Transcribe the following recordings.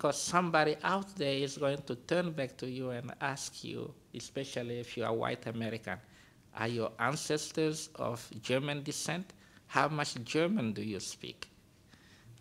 because somebody out there is going to turn back to you and ask you, especially if you are white American, are your ancestors of German descent? How much German do you speak?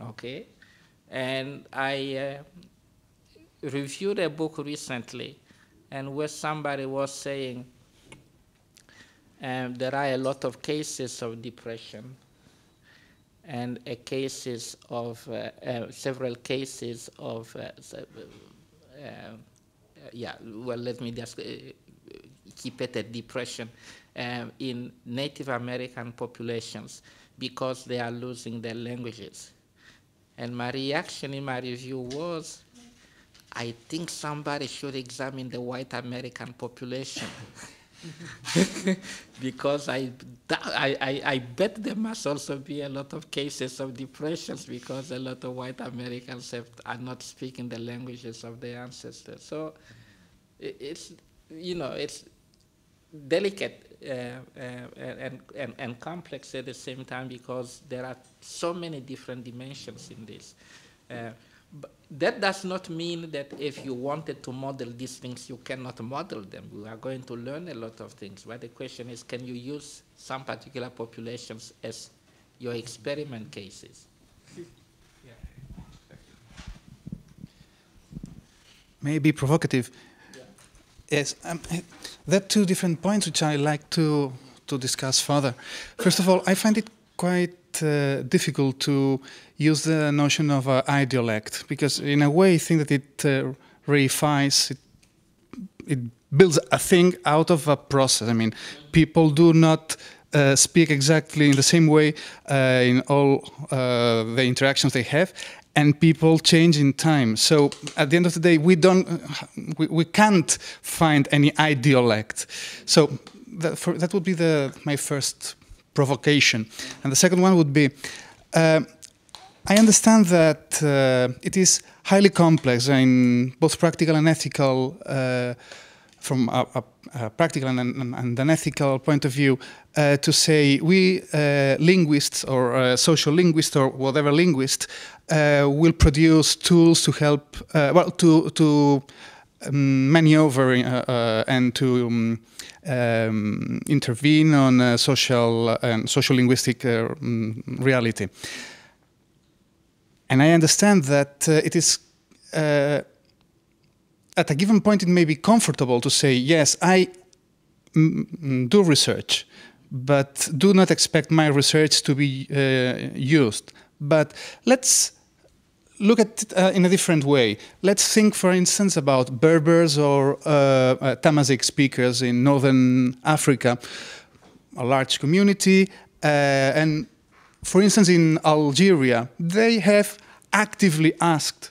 Okay? And I reviewed a book recently, and where somebody was saying there are a lot of cases of depression and several cases of, let me just keep it at depression in Native American populations because they are losing their languages. And my reaction in my review was, I think somebody should examine the white American population. Because I bet there must also be a lot of cases of depressions because a lot of white Americans are not speaking the languages of their ancestors. So it's delicate and complex at the same time because there are so many different dimensions in this. But that does not mean that if you wanted to model these things, you cannot model them. We are going to learn a lot of things. But the question is, can you use some particular populations as your experiment cases? Yeah. Maybe provocative. Yeah. Yes, there are two different points which I like to discuss further. First of all, I find it quite difficult to use the notion of idiolect, because in a way I think that it reifies, it builds a thing out of a process. I mean, people do not speak exactly in the same way in all the interactions they have, and people change in time. So at the end of the day, we can't find any idiolect. So that would be my first provocation. And the second one would be, I understand that it is highly complex in both practical and ethical, from a practical and an ethical point of view, to say we linguists or social linguists or whatever linguist will produce tools to help, to maneuver and to intervene on social linguistic reality. And I understand that it is, at a given point, it may be comfortable to say, yes, I do research, but do not expect my research to be used. But let's look at it in a different way. Let's think, for instance, about Berbers or Tamazight speakers in northern Africa, a large community, and for instance, in Algeria, they have actively asked,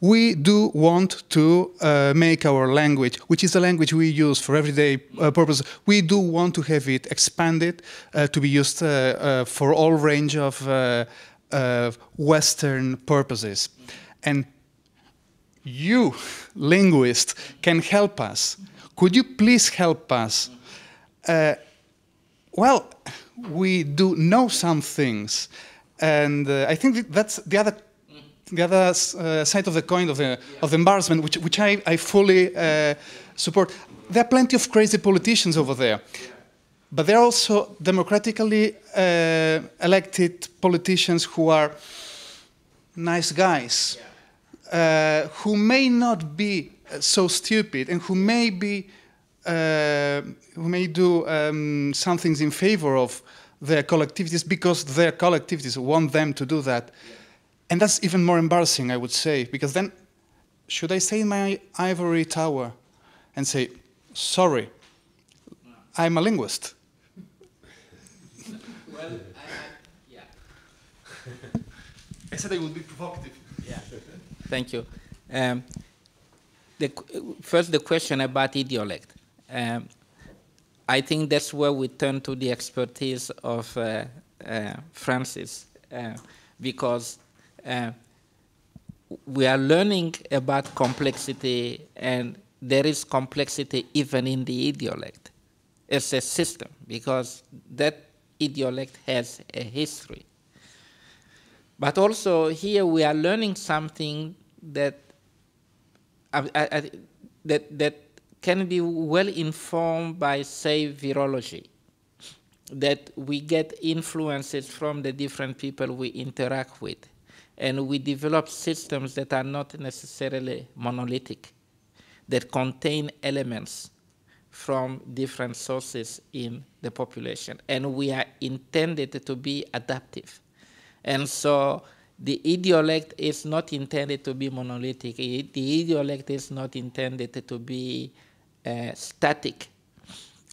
we do want to make our language, which is the language we use for everyday purposes, we do want to have it expanded to be used for all range of Western purposes. And you, linguists, can help us. Could you please help us? Well, we do know some things, and I think that's the other side of the coin of the embarrassment, which I fully support. There are plenty of crazy politicians over there, but there are also democratically elected politicians who are nice guys, who may not be so stupid, and who may be. Who may do some things in favor of their collectivities because their collectivities want them to do that. Yeah. And that's even more embarrassing, I would say, because then should I stay in my ivory tower and say, sorry, I'm a linguist? Well, yeah. I said I would be provocative. Yeah. Thank you. First, the question about Idiolect. I think that's where we turn to the expertise of Francis, because we are learning about complexity, and there is complexity even in the Idiolect as a system, because that Idiolect has a history. But also here we are learning something that that can be well informed by, say, virology, that we get influences from the different people we interact with, and we develop systems that are not necessarily monolithic, that contain elements from different sources in the population, and we are intended to be adaptive. And so the idiolect is not intended to be monolithic. The idiolect is not intended to be static.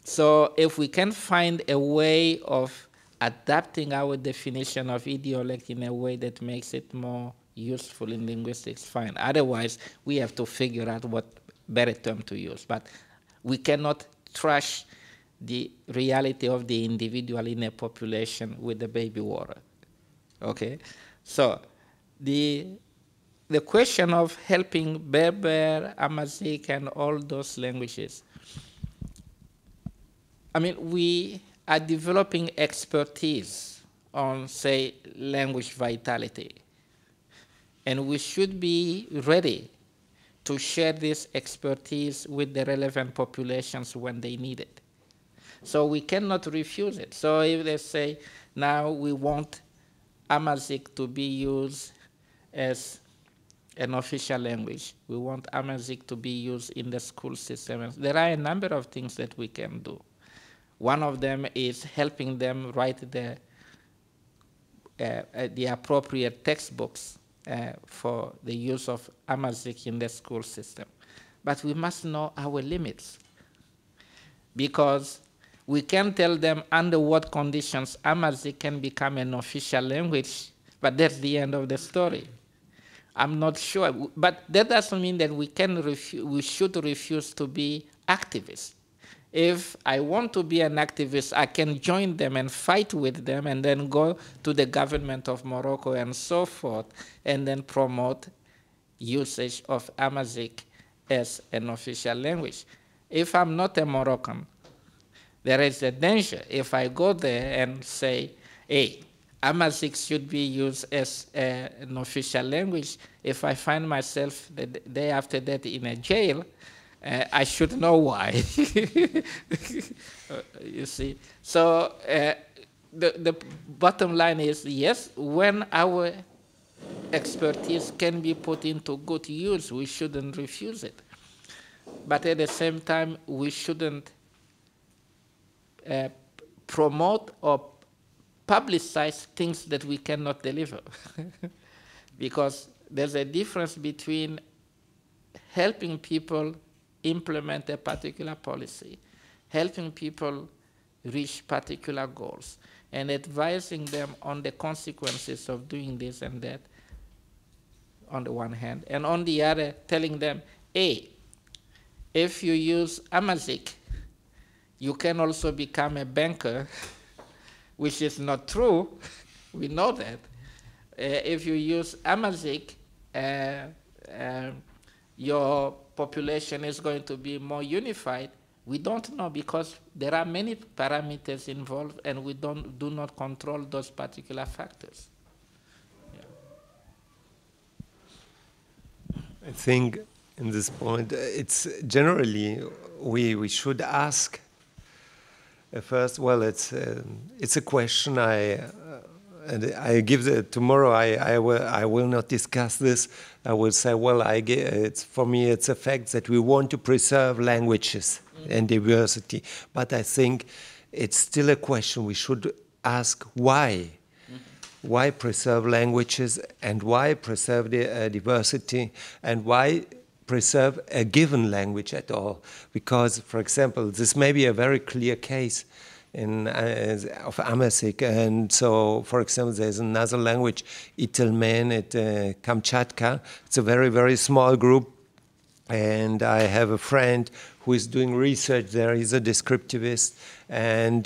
So if we can find a way of adapting our definition of idiolect in a way that makes it more useful in linguistics, fine. Otherwise, we have to figure out what better term to use. But we cannot trash the reality of the individual in a population with the baby water. Okay? So the question of helping Berber, Amharic, and all those languages, I mean, we are developing expertise on, say, language vitality. And we should be ready to share this expertise with the relevant populations when they need it. So we cannot refuse it. So if they say, now we want Amharic to be used as an official language, we want Amharic to be used in the school system, there are a number of things that we can do. One of them is helping them write the appropriate textbooks for the use of Amharic in the school system. But we must know our limits, because we can tell them under what conditions Amharic can become an official language, but that's the end of the story. I'm not sure, but that doesn't mean that we should refuse to be activists. If I want to be an activist, I can join them and fight with them and then go to the government of Morocco and so forth, and then promote usage of Amharic as an official language. If I'm not a Moroccan, there is a danger if I go there and say, hey, Amharic should be used as an official language. If I find myself the day after that in a jail, I should know why. You see. So the bottom line is, yes, when our expertise can be put into good use, we shouldn't refuse it. But at the same time, we shouldn't promote or publicize things that we cannot deliver. Because there's a difference between helping people implement a particular policy, helping people reach particular goals, and advising them on the consequences of doing this and that, on the one hand, and on the other, telling them, hey, if you use Amharic, you can also become a banker, which is not true. We know that. If you use Amharic, your population is going to be more unified. We don't know, because there are many parameters involved, and we do not control those particular factors. Yeah. I think in this point, it's generally we should ask first. Well, it's a question and I give tomorrow. I will not discuss this. I will say, well, it's for me. It's a fact that we want to preserve languages and diversity, but I think it's still a question we should ask: why? Why preserve languages, and why preserve the diversity, and why preserve a given language at all? Because, for example, this may be a very clear case of Amharic, and so, for example, there's another language, Itelmen at Kamchatka. It's a very, very small group, and I have a friend who is doing research there. He's a descriptivist, and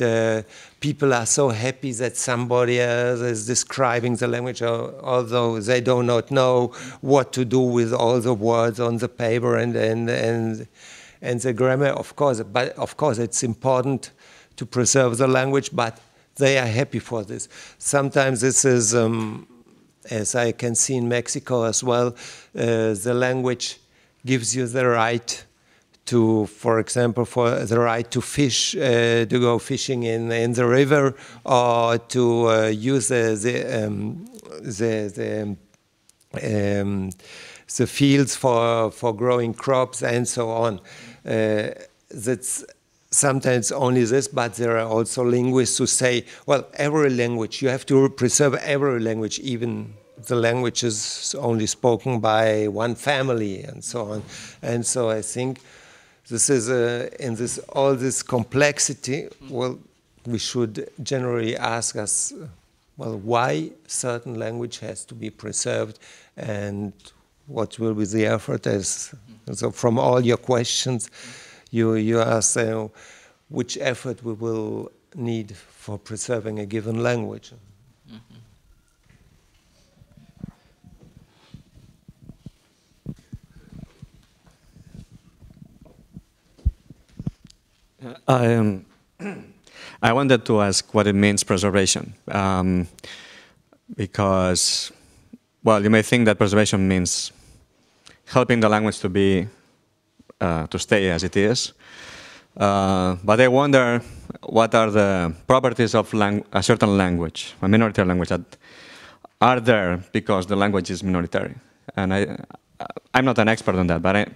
people are so happy that somebody else is describing the language, although they do not know what to do with all the words on the paper and the grammar, of course. But of course, it's important to preserve the language, but they are happy for this. Sometimes this is as I can see in Mexico as well, the language gives you the right to, for example, for the right to fish, to go fishing in the river, or to use the fields for growing crops and so on. That's sometimes only this, but there are also linguists who say, well, every language, you have to preserve every language, even the languages only spoken by one family and so on. And so I think this is in this all this complexity. Well, we should generally ask us, well, why certain language has to be preserved, and what will be the effort? As so, from all your questions, you ask which effort we will need for preserving a given language. I wanted to ask what it means preservation, because, well, you may think that preservation means helping the language to be to stay as it is, but I wonder what are the properties of a certain language, a minoritary language, that are there because the language is minoritary. And I'm not an expert on that, but I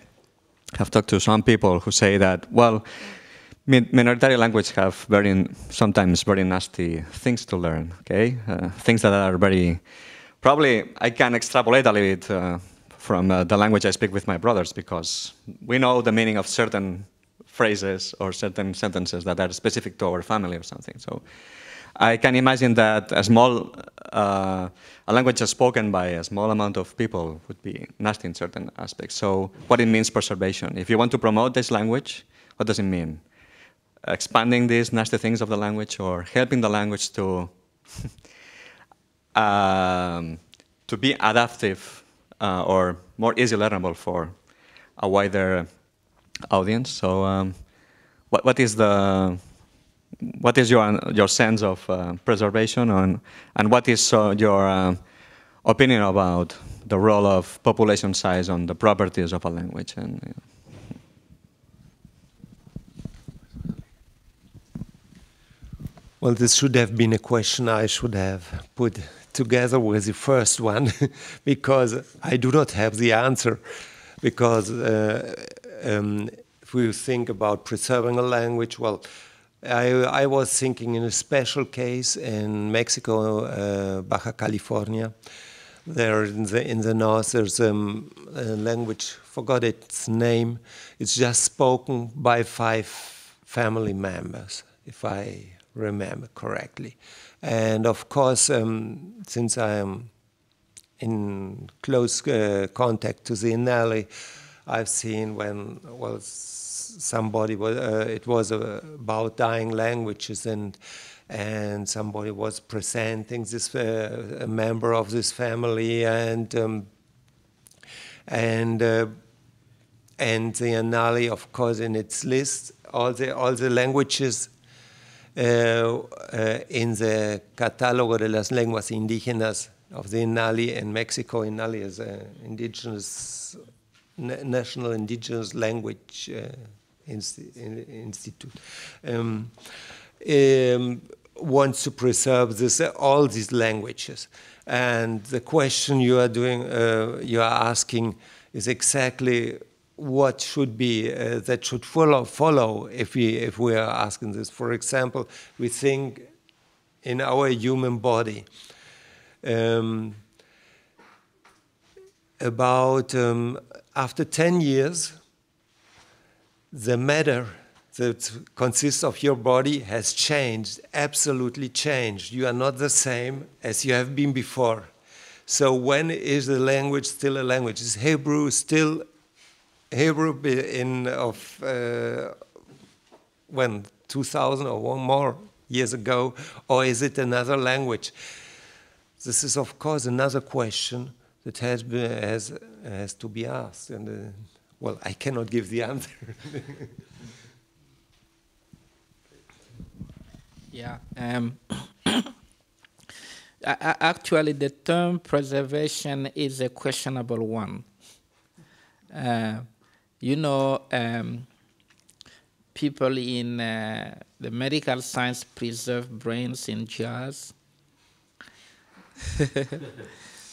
have talked to some people who say that, well, minoritary languages have sometimes very nasty things to learn, okay? Things that are probably I can extrapolate a little bit from the language I speak with my brothers, because we know the meaning of certain phrases or certain sentences that are specific to our family or something. So I can imagine that a language spoken by a small amount of people would be nasty in certain aspects. So what it means preservation. If you want to promote this language, what does it mean? Expanding these nasty things of the language, or helping the language to to be adaptive or more easily learnable for a wider audience. So, what is your sense of preservation, and what is your opinion about the role of population size on the properties of a language? And well, this should have been a question I should have put together with the first one, because I do not have the answer. Because if we think about preserving a language, well, I was thinking in a special case in Mexico, Baja California. There in the north, there's a language, forgot its name. It's just spoken by 5 family members, if I remember correctly. And of course, since I am in close contact to the Inali, I've seen when, well, somebody was, it was about dying languages, and somebody was presenting this a member of this family, and the Inali, of course, in its list, all the languages in the Catálogo de las Lenguas Indígenas of the Inali in Mexico. Inali is an indigenous, national indigenous language institute. Wants to preserve all these languages, and the question you are asking is exactly what should be that should follow if we are asking this. For example, we think in our human body about after 10 years, the matter that consists of your body has changed, absolutely changed. You are not the same as you have been before. So when is the language still a language? Is Hebrew still Hebrew when 2000 or more years ago, or is it another language? This is, of course, another question that has to be asked, and well, I cannot give the answer. Yeah. Actually, the term preservation is a questionable one. You know, people in the medical science preserve brains in jars.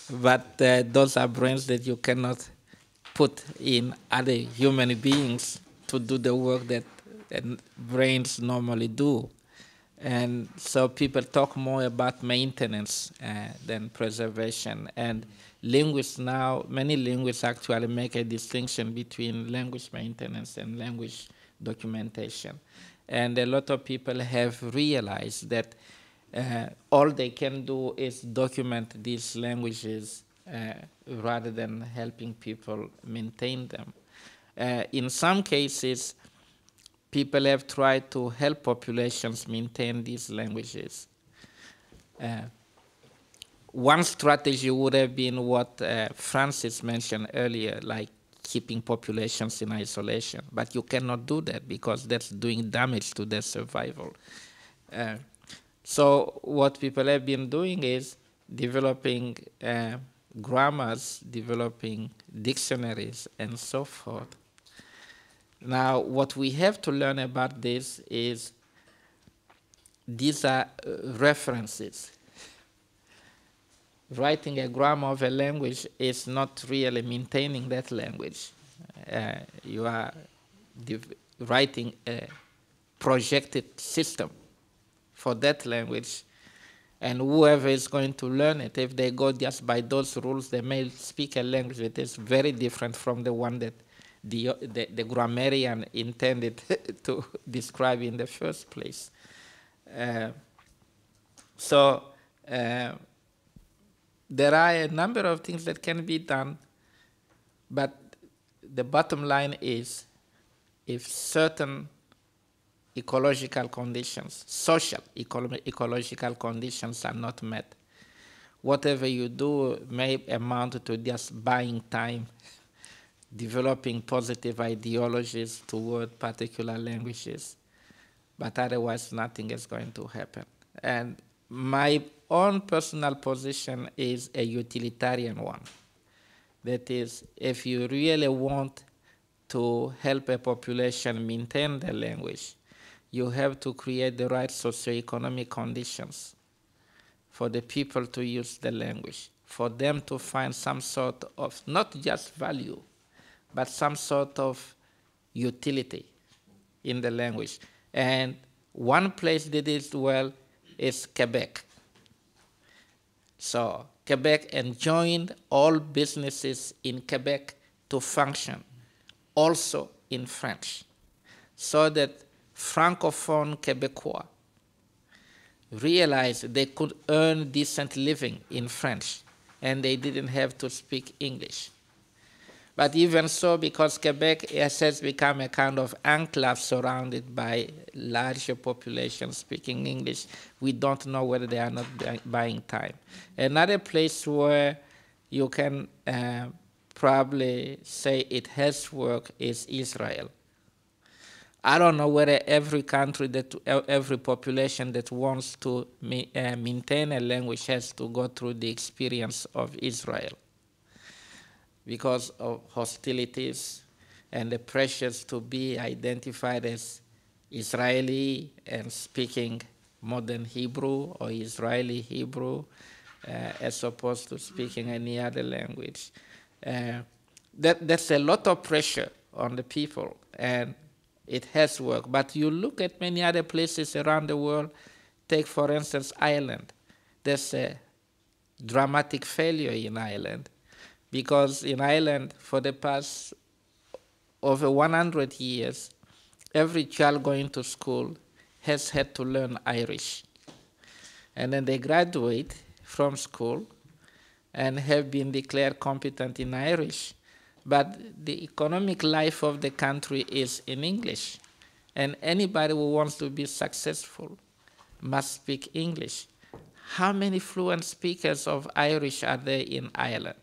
But those are brains that you cannot put in other human beings to do the work that brains normally do. And so people talk more about maintenance than preservation. And linguists now, many linguists actually make a distinction between language maintenance and language documentation. And a lot of people have realized that all they can do is document these languages rather than helping people maintain them. In some cases, people have tried to help populations maintain these languages. One strategy would have been what Francis mentioned earlier, like keeping populations in isolation. But you cannot do that because that's doing damage to their survival. So what people have been doing is developing grammars, developing dictionaries, and so forth. Now, what we have to learn about this is these are references. Writing a grammar of a language is not really maintaining that language. You are writing a projected system for that language, and whoever is going to learn it, if they go just by those rules, they may speak a language that is very different from the one that the grammarian intended to describe in the first place. So there are a number of things that can be done, but the bottom line is if certain ecological conditions, social ecological conditions are not met, whatever you do may amount to just buying time, developing positive ideologies toward particular languages, but otherwise nothing is going to happen. And my own personal position is a utilitarian one. That is, if you really want to help a population maintain their language, you have to create the right socioeconomic conditions for the people to use the language, for them to find some sort of, not just value, but some sort of utility in the language. And one place that did it well is Quebec. So Quebec enjoined all businesses in Quebec to function also in French, so that Francophone Quebecois realized they could earn decent living in French and they didn't have to speak English. But even so, because Quebec has become a kind of enclave surrounded by larger populations speaking English, we don't know whether they are not buying time. Another place where you can probably say it has worked is Israel. I don't know whether every country, every population that wants to maintain a language has to go through the experience of Israel, because of hostilities and the pressures to be identified as Israeli and speaking modern Hebrew or Israeli Hebrew as opposed to speaking any other language. That's a lot of pressure on the people, and it has worked. But you look at many other places around the world, take for instance Ireland. There's a dramatic failure in Ireland, because in Ireland for the past over 100 years, every child going to school has had to learn Irish. And then they graduate from school and have been declared competent in Irish. But the economic life of the country is in English. And anybody who wants to be successful must speak English. How many fluent speakers of Irish are there in Ireland?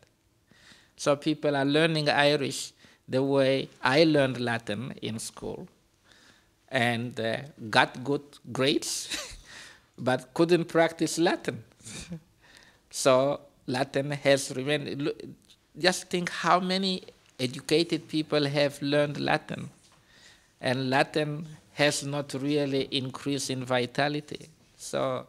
So people are learning Irish the way I learned Latin in school and got good grades, but couldn't practice Latin. So Latin has remained. Just think how many educated people have learned Latin, and Latin has not really increased in vitality. So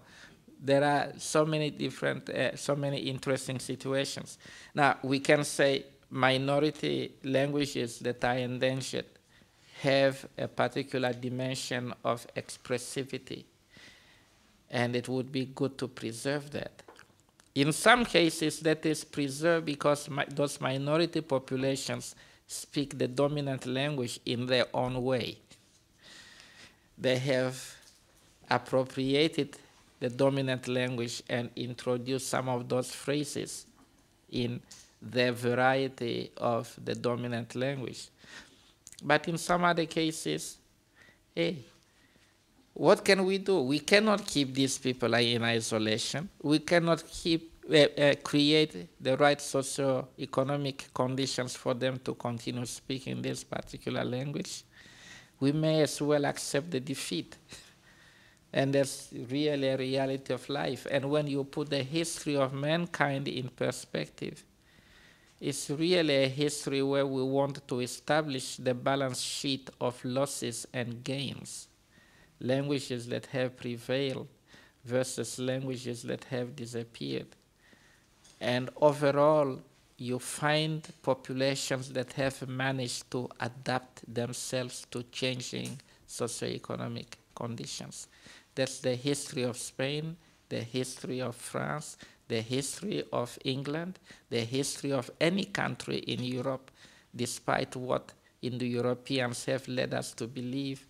there are so many different, so many interesting situations. Now, we can say minority languages that are endangered have a particular dimension of expressivity, and it would be good to preserve that. In some cases, that is preserved because those minority populations speak the dominant language in their own way. They have appropriated the dominant language and introduced some of those phrases in the variety of the dominant language. But in some other cases, hey, what can we do? We cannot keep these people in isolation. We cannot create the right socio-economic conditions for them to continue speaking this particular language. We may as well accept the defeat. And that's really a reality of life. And when you put the history of mankind in perspective, it's really a history where we want to establish the balance sheet of losses and gains. Languages that have prevailed versus languages that have disappeared. And overall, you find populations that have managed to adapt themselves to changing socioeconomic conditions. That's the history of Spain, the history of France, the history of England, the history of any country in Europe, despite what Indo-Europeans have led us to believe.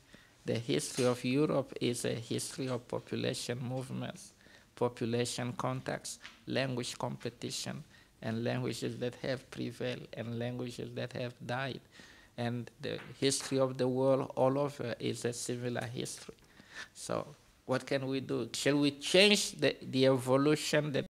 The history of Europe is a history of population movements, population contacts, language competition, and languages that have prevailed and languages that have died. And the history of the world all over is a similar history. So what can we do? Shall we change the evolution that